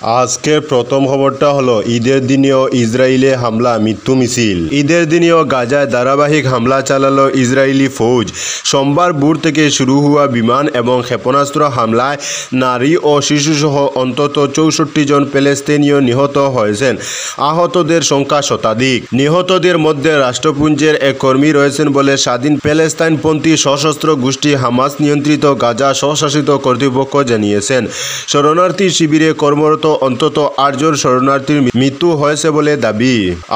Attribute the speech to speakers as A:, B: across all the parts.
A: আজকের প্রথম খবরটা হলো ঈদের দিনেও ইসরায়েলে হামলা মৃত্যু মিছিল। ঈদের দিনেও গাজায় ধারাবাহিক হামলা চালালো ইসরায়েলি ফৌজ। সোমবার ভোর থেকে শুরু হওয়া বিমান এবং ক্ষেপণাস্ত্র হামলায় নারী ও শিশুসহ অন্তত 64 জন প্যালেস্তিনীয় নিহত হয়েছেন। আহতদের সংখ্যা শতাধিক। নিহতদের মধ্যে রাষ্ট্রপুঞ্জের এক কর্মী রয়েছেন বলে স্বাধীন প্যালেস্তাইনপন্থী সশস্ত্র গোষ্ঠী হামাস নিয়ন্ত্রিত গাজা স্বশাসিত কর্তৃপক্ষ জানিয়েছেন। শরণার্থী শিবিরে কর্মরত অন্তত 8 জন শরণার্থীর মৃত্যু হয়েছে বলে দাবি।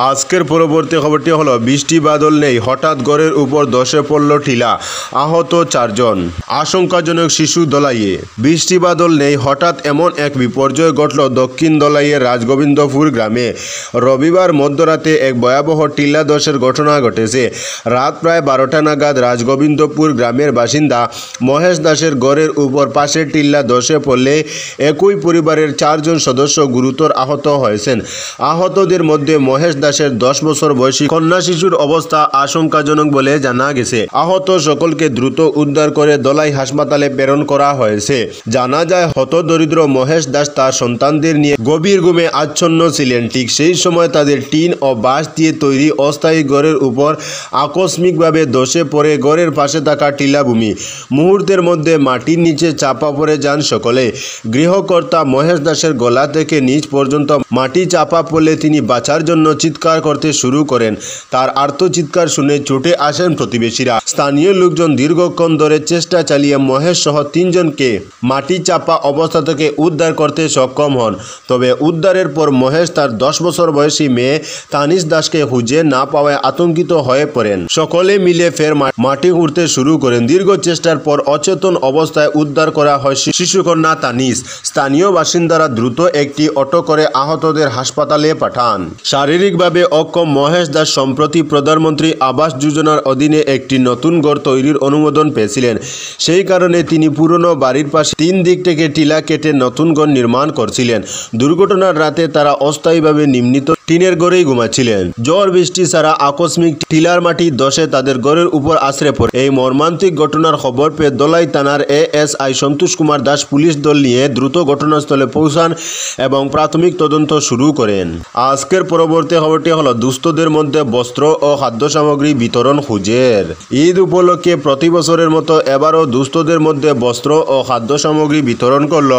A: আজকের পরবর্তী খবরটি হলো বৃষ্টি বাদল নেই, হঠাৎ গড়ের উপর ধসে পড়ল টিলা, আহত 4 জন। আশঙ্কাজনক শিশু দলাইয়ে। বৃষ্টি বাদল নেই, হঠাৎ এমন এক বিপর্যয় ঘটল দক্ষিণ দলাইয়ের রাজগোবিন্দপুর গ্রামে। রবিবার মধ্যরাতে এক ভয়াবহ টিলা ধসের ঘটনা ঘটেছে। রাত প্রায় 12টা নাগাদ রাজগোবিন্দপুর গ্রামের বাসিন্দা মহেশ দাসের গড়ের উপর পাশের টিলা ধসে পড়লে একই পরিবারের 4 জন সদস্য গুরুতর আহত হয়েছেন। আহতদের মধ্যে মহেশ দাসের 10 বছর বয়সী কন্যা শিশুর অবস্থা আশঙ্কাজনক বলে জানা গেছে। আহত সকলকে দ্রুত উদ্ধার করে দলাই হাসপাতালে প্রেরণ করা হয়েছে। জানা যায় হতদরিদ্র মহেশ দাস তার সন্তানদের নিয়ে গভীর ঘুমে আচ্ছন্ন ছিলেন। ঠিক সেই সময় তাদের টিন ও বাঁশ দিয়ে তৈরি অস্থায়ী ঘরের উপর আকস্মিকভাবে ধসে পড়ে ঘরের পাশে থাকা টিলাভূমি। মুহূর্তের মধ্যে মাটির নিচে চাপা পড়ে যান সকলে। গৃহকর্তা মহেশ দাসের গলা থেকে নিচ পর্যন্ত মাটি চাপা পড়লে তিনি বাঁচার জন্য চিৎকার করতে শুরু করেন। তার আর্তচিৎকার শুনে ছুটে আসেন প্রতিবেশীরা। স্থানীয় লোকজন দীর্ঘক্ষণ ধরে চেষ্টা চালিয়ে মহেশ সহ 3 জনকে মাটি চাপা অবস্থা থেকে উদ্ধার করতে সক্ষম হন। তবে উদ্ধারের পর মহেশ তার 10 বছর বয়সী মেয়ে তানিশ দাসকে খুঁজে না পাওয়ায় আতঙ্কিত হয়ে পড়েন। সকলে মিলে ফের মাটি উঠতে শুরু করেন। দীর্ঘ চেষ্টার পর অচেতন অবস্থায় উদ্ধার করা হয় শিশুকন্যা তানিশ। স্থানীয় বাসিন্দারা দ্রুত একটি অটো করে আহতদের হাসপাতালে পাঠান। শারীরিকভাবে অক্ষম মহেশ দাস সম্প্রতি প্রধানমন্ত্রী আবাস যোজনার অধীনে একটি নতুন ঘর তৈরির অনুমোদন পেয়েছিলেন। সেই কারণে তিনি পুরনো বাড়ির পাশে 3 দিক থেকে টিলা কেটে নতুন ঘর নির্মাণ করছিলেন। দুর্ঘটনার রাতে তারা অস্থায়ীভাবে নির্মিত টিনের ঘরেই ঘুমাচ্ছিলেন। ঝড় বৃষ্টি ছাড়া আকস্মিক টিলার মাটি ধসে তাদের ঘরের উপর আছড়ে পড়ে। এই মর্মান্তিক ঘটনার খবর পেয়ে দলাই থানার এএসআই সন্তোষ কুমার দাস পুলিশ দল নিয়ে দ্রুত ঘটনাস্থলে পৌঁছান এবং প্রাথমিক তদন্ত শুরু করেন। আজকের পরবর্তী খবরটি হলো দুস্থদের মধ্যে বস্ত্র ও খাদ্য সামগ্রী বিতরণ খুঁজের। ঈদ উপলক্ষে প্রতি বছরের মতো এবারও দুস্থদের মধ্যে বস্ত্র ও খাদ্য সামগ্রী বিতরণ করল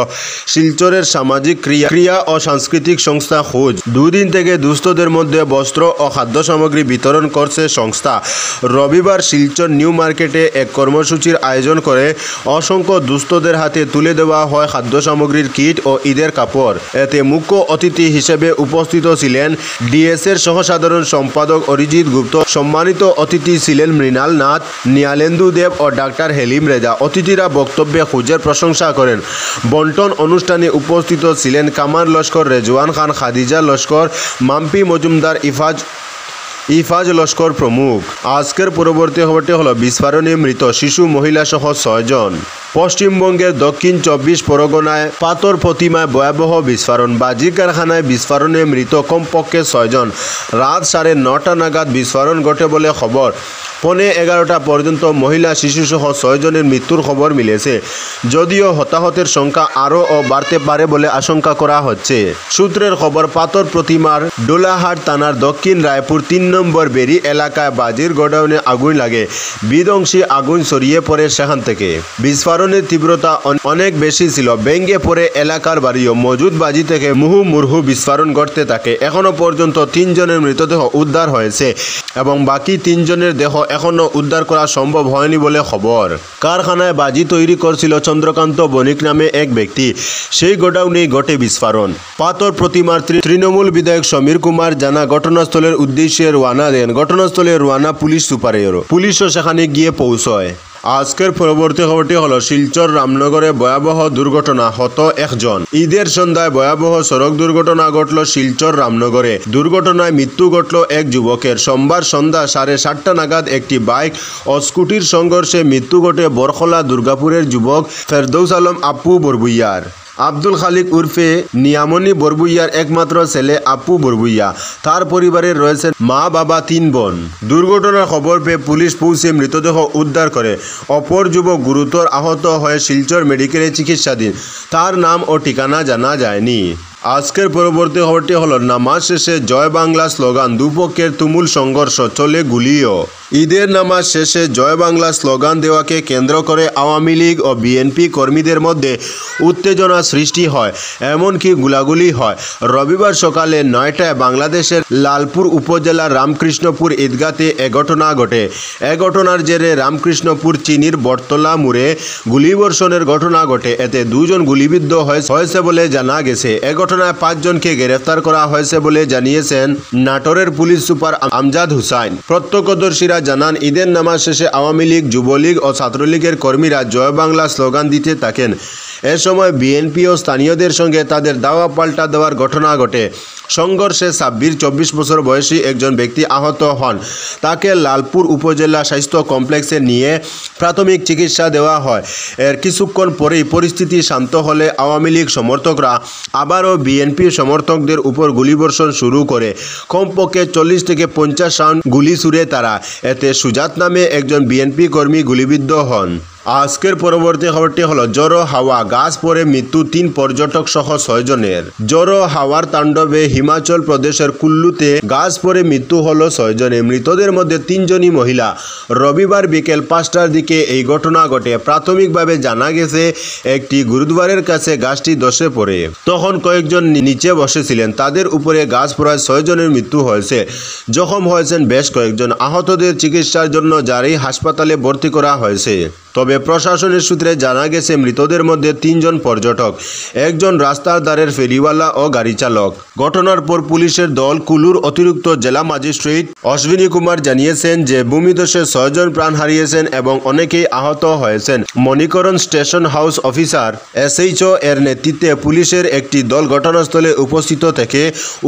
A: শিলচরের সামাজিক ক্রিয়া ও সাংস্কৃতিক সংস্থা খুঁজ। 2 দিন থেকে দুস্থদের মধ্যে বস্ত্র ও খাদ্য সামগ্রী বিতরণ করছে সংস্থা। রবিবার শিলচর নিউ মার্কেটে এক কর্মসূচির আয়োজন করে অসংখ্য দুস্থদের হাতে তুলে দেওয়া হয় খাদ্য সামগ্রীর কিট ও ঈদের কাপড়। এতে মুখ্য অতিথি হিসেবে উপস্থিত ছিলেন ডিএসের সহসাধারণ সম্পাদক অরিজিৎ গুপ্ত। সম্মানিত অতিথি ছিলেন মৃণাল নাথ, নিয়ালেন্দু দেব ও ডাক্তার হেলিম রেজা। অতিথিরা বক্তব্যে খুঁজের প্রশংসা করেন। বন্টন অনুষ্ঠানে উপস্থিত ছিলেন কামার লস্কর, রেজওয়ান খান, খাদিজা লস্কর, মাম্পি মজুমদার, ইফাজ লস্কর প্রমুখ। আজকের পরবর্তী খবরটি হলো বিস্ফোরণে মৃত শিশু মহিলা সহ 6 জন। পশ্চিমবঙ্গের দক্ষিণ 24 পরগনায় পাথর প্রতিমায় ভয়াবহ বিস্ফোরণ। বাজি কারখানায় বিস্ফোরণে মৃত কমপক্ষে 6 জন। রাত 9:30 নাগাদ বিস্ফোরণ ঘটে বলে খবর। 11:15 পর্যন্ত মহিলা শিশুসহ 6 জনের মৃত্যুর খবর মিলেছে। যদিও হতাহতের সংখ্যা আরও বাড়তে পারে বলে আশঙ্কা করা হচ্ছে। সূত্রের খবর, পাথর প্রতিমার ডোলাহাট থানার দক্ষিণ রায়পুর 3 নম্বর বেরি এলাকায় বাজির গোডাউনে আগুন লাগে। বিধ্বংসী আগুন ছড়িয়ে পড়ে সেখান থেকে। বিস্ফোরণের তীব্রতা অনেক বেশি ছিল। ভেঙে পড়ে এলাকার বাড়িও। মজুদ বাজি থেকে মুহুর্মুহু বিস্ফোরণ ঘটতে থাকে। এখনও পর্যন্ত 3 জনের মৃতদেহ উদ্ধার হয়েছে এবং বাকি 3 জনের দেহ এখনও উদ্ধার করা সম্ভব হয়নি বলে খবর। কারখানায় বাজি তৈরি করছিল চন্দ্রকান্ত বণিক নামে এক ব্যক্তি। সেই গোডাউনেই ঘটে বিস্ফোরণ। পাথর প্রতিমার তৃণমূল বিধায়ক সমীর কুমার জানা ঘটনাস্থলের উদ্দেশ্যে রওনা দেন। ঘটনাস্থলে রওনা পুলিশ সুপারেরও। পুলিশও সেখানে গিয়ে পৌঁছয়। আজকের পরবর্তী খবরটি হলো শিলচর রামনগরে ভয়াবহ দুর্ঘটনা, হত 1 জন। ঈদের সন্ধ্যায় ভয়াবহ সড়ক দুর্ঘটনা ঘটল শিলচর রামনগরে। দুর্ঘটনায় মৃত্যু ঘটল এক যুবকের। সোমবার সন্ধ্যা 7:30 নাগাদ একটি বাইক ও স্কুটির সংঘর্ষে মৃত্যু ঘটে বরখলা দুর্গাপুরের যুবক ফেরদৌস আলম আপু বরবুইয়ার। আব্দুল খালিক উর্ফে নিয়ামনি বরবুইয়ার একমাত্র ছেলে আপু বরবুইয়া। তার পরিবারের রয়েছেন মা, বাবা, 3 বোন। দুর্ঘটনার খবর পেয়ে পুলিশ পৌঁছে মৃতদেহ উদ্ধার করে। অপর যুবক গুরুতর আহত হয়ে শিলচর মেডিকেলে চিকিৎসাধীন। তার নাম ও ঠিকানা জানা যায়নি। আজকের পরবর্তী খবরটি হলো নামাজ শেষে জয় বাংলা স্লোগান, দুপক্ষের তুমুল সংঘর্ষ, চলে গুলিও। ঈদের নামাজ শেষে জয় বাংলা স্লোগান দেওয়াকে কেন্দ্র করে আওয়ামী লীগ ও বিএনপি কর্মীদের মধ্যে উত্তেজনা সৃষ্টি হয়, এমনকি গোলাগুলি হয়। রবিবার সকালে 9টায় বাংলাদেশের লালপুর উপজেলার রামকৃষ্ণপুর ঈদগাতে এ ঘটনা ঘটে। এ ঘটনার জেরে রামকৃষ্ণপুর চিনির বটতলা মোড়ে গুলিবর্ষণের ঘটনা ঘটে। এতে 2 জন গুলিবিদ্ধ হয়েছে বলে জানা গেছে। এ ঘটনায় 5 জনকে গ্রেফতার করা হয়েছে বলে জানিয়েছেন নাটোরের পুলিশ সুপার আমজাদ হুসাইন। প্রত্যক্ষদর্শীরা জানান, ঈদের নামাজ শেষে আওয়ামী লীগ, যুবলীগ ও ছাত্রলীগের কর্মীরা জয় বাংলা স্লোগান দিতে থাকেন। এ সময় বিএনপি ও স্থানীয়দের সঙ্গে তাদের দাওয়া পাল্টা দেওয়ার ঘটনা ঘটে। সংঘর্ষে 24 বছর বয়সী একজন ব্যক্তি আহত হন। তাকে লালপুর উপজেলা স্বাস্থ্য কমপ্লেক্সে নিয়ে প্রাথমিক চিকিৎসা দেওয়া হয়। এর কিছুক্ষণ পরেই পরিস্থিতি শান্ত হলে আওয়ামী লীগ সমর্থকরা আবারও বিএনপি সমর্থকদের উপর গুলিবর্ষণ শুরু করে। কমপক্ষে 40 থেকে 50 রাউন্ড গুলি ছুড়ে তারা। এতে সুজাত নামে একজন বিএনপি কর্মী গুলিবিদ্ধ হন। আজকের পরবর্তী খবরটি হলো জোরো হাওয়া, গাছ পড়ে মৃত্যু 3 পর্যটক সহ 6 জনের। জোরো হাওয়ার তাণ্ডবে হিমাচল প্রদেশের কুল্লুতে গাছ পড়ে মৃত্যু হলো 6 জনের। মৃতদের মধ্যে 3 জনই মহিলা। রবিবার বিকেল 5টার দিকে এই ঘটনা ঘটে। প্রাথমিকভাবে জানা গেছে একটি গুরুদ্বারের কাছে গাছটি ধসে পড়ে। তখন কয়েকজন নিচে বসেছিলেন। তাদের উপরে গাছ পড়ায় 6 জনের মৃত্যু হয়েছে। জখম হয়েছেন বেশ কয়েকজন। আহতদের চিকিৎসার জন্য জারি হাসপাতালে ভর্তি করা হয়েছে। তবে প্রশাসনের সূত্রে জানা গেছে মৃতদের মধ্যে 3 জন পর্যটক, একজন রাস্তার ধারের ফেরিওয়ালা ও গাড়ি চালক। ঘটনার পর পুলিশের দল কুলুর অতিরিক্ত জেলা ম্যাজিস্ট্রেট অশ্বিনী কুমার জানিয়েছেন যে ভূমিধসে 6 জন প্রাণ হারিয়েছেন এবং অনেকেই আহত হয়েছেন। Manikaran station house officer SHO এর নেতৃত্বে পুলিশের একটি দল ঘটনাস্থলে উপস্থিত থেকে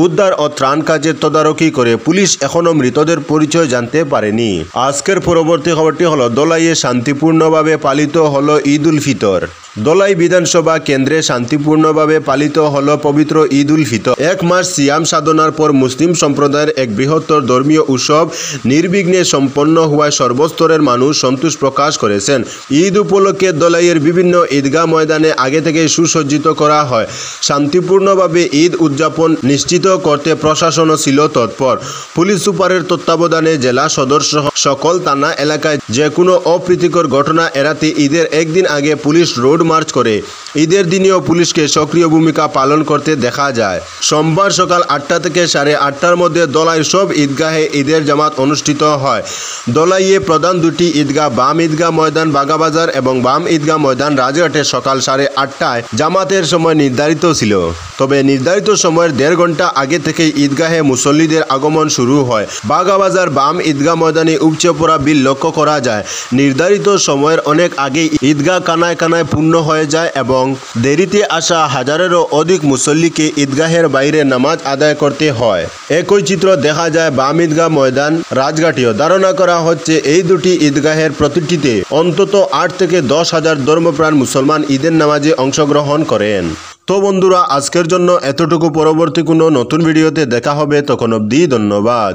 A: উদ্ধার ও ত্রাণ কাজের তদারকি করে। পুলিশ এখনও মৃতদের পরিচয় জানতে পারেনি। আজকের পরবর্তী খবরটি হলো দোলাইয়ে শান্তিপূর্ণভাবে পালিত হলো ঈদ উল ফিতর। দোলাই বিধানসভা কেন্দ্রে শান্তিপূর্ণভাবে পালিত হলো পবিত্র ঈদ উল ফিতর। 1 মাস সিয়াম সাধনার পর মুসলিম সম্প্রদায়ের এক বৃহত্তর ধর্মীয় উৎসব নির্বিঘ্নে সম্পন্ন হওয়ায় সর্বস্তরের মানুষ সন্তোষ প্রকাশ করেছেন। ঈদ উপলক্ষে দোলাইয়ের বিভিন্ন ঈদগাহ ময়দানে আগে থেকেই সুসজ্জিত করা হয়। শান্তিপূর্ণভাবে ঈদ উদযাপন নিশ্চিত করতে প্রশাসনও ছিল তৎপর। পুলিশ সুপারের তত্ত্বাবধানে জেলা সদর সহ সকল থানা এলাকায় যে কোনো অপ্রীতিকর ঘটনা এড়াতে ঈদের একদিন আগে পুলিশ রোড মার্চ করে। ঈদের দিনেও পুলিশকে সক্রিয় ভূমিকা পালন করতে দেখা যায়। সোমবার সকাল 8টা থেকে 8:30টার মধ্যে দোলাই সব ঈদগাহে ঈদের জামাত অনুষ্ঠিত হয়। দোলাইয়ে প্রধান 2টি ঈদগাহ বাম ঈদগাহ ময়দান বাগাবাজার এবং বাম ঈদগাহ ময়দান রাজঘাটে সকাল 8:30টায় জামাতের সময় নির্ধারিত ছিল। তবে নির্ধারিত সময়ের 1.5 ঘন্টা আগে থেকে ঈদগাহে মুসল্লিদের আগমন শুরু হয়। বাগাবাজার বাম ঈদগাহ ময়দানে উপচে পড়া ভিড় লক্ষ্য করা যায়। নির্ধারিত সময়ের অনেক আগেই ঈদগাহ কানায় কানায় পূর্ণ হয়ে যায় এবং দেরিতে আসা হাজারেরও অধিক মুসল্লিকে ঈদগাহের বাইরে নামাজ আদায় করতে হয়। একই চিত্র দেখা যায় বাম ঈদগাহ ময়দান রাজঘাটেও। ধারণা করা হচ্ছে এই 2টি ঈদগাহের প্রতিটিতে অন্তত 8 থেকে 10 হাজার ধর্মপ্রাণ মুসলমান ঈদের নামাজে অংশগ্রহণ করেন। তো বন্ধুরা, আজকের জন্য এতটুকু। পরবর্তী কোনো নতুন ভিডিওতে দেখা হবে, তখন অবধি ধন্যবাদ।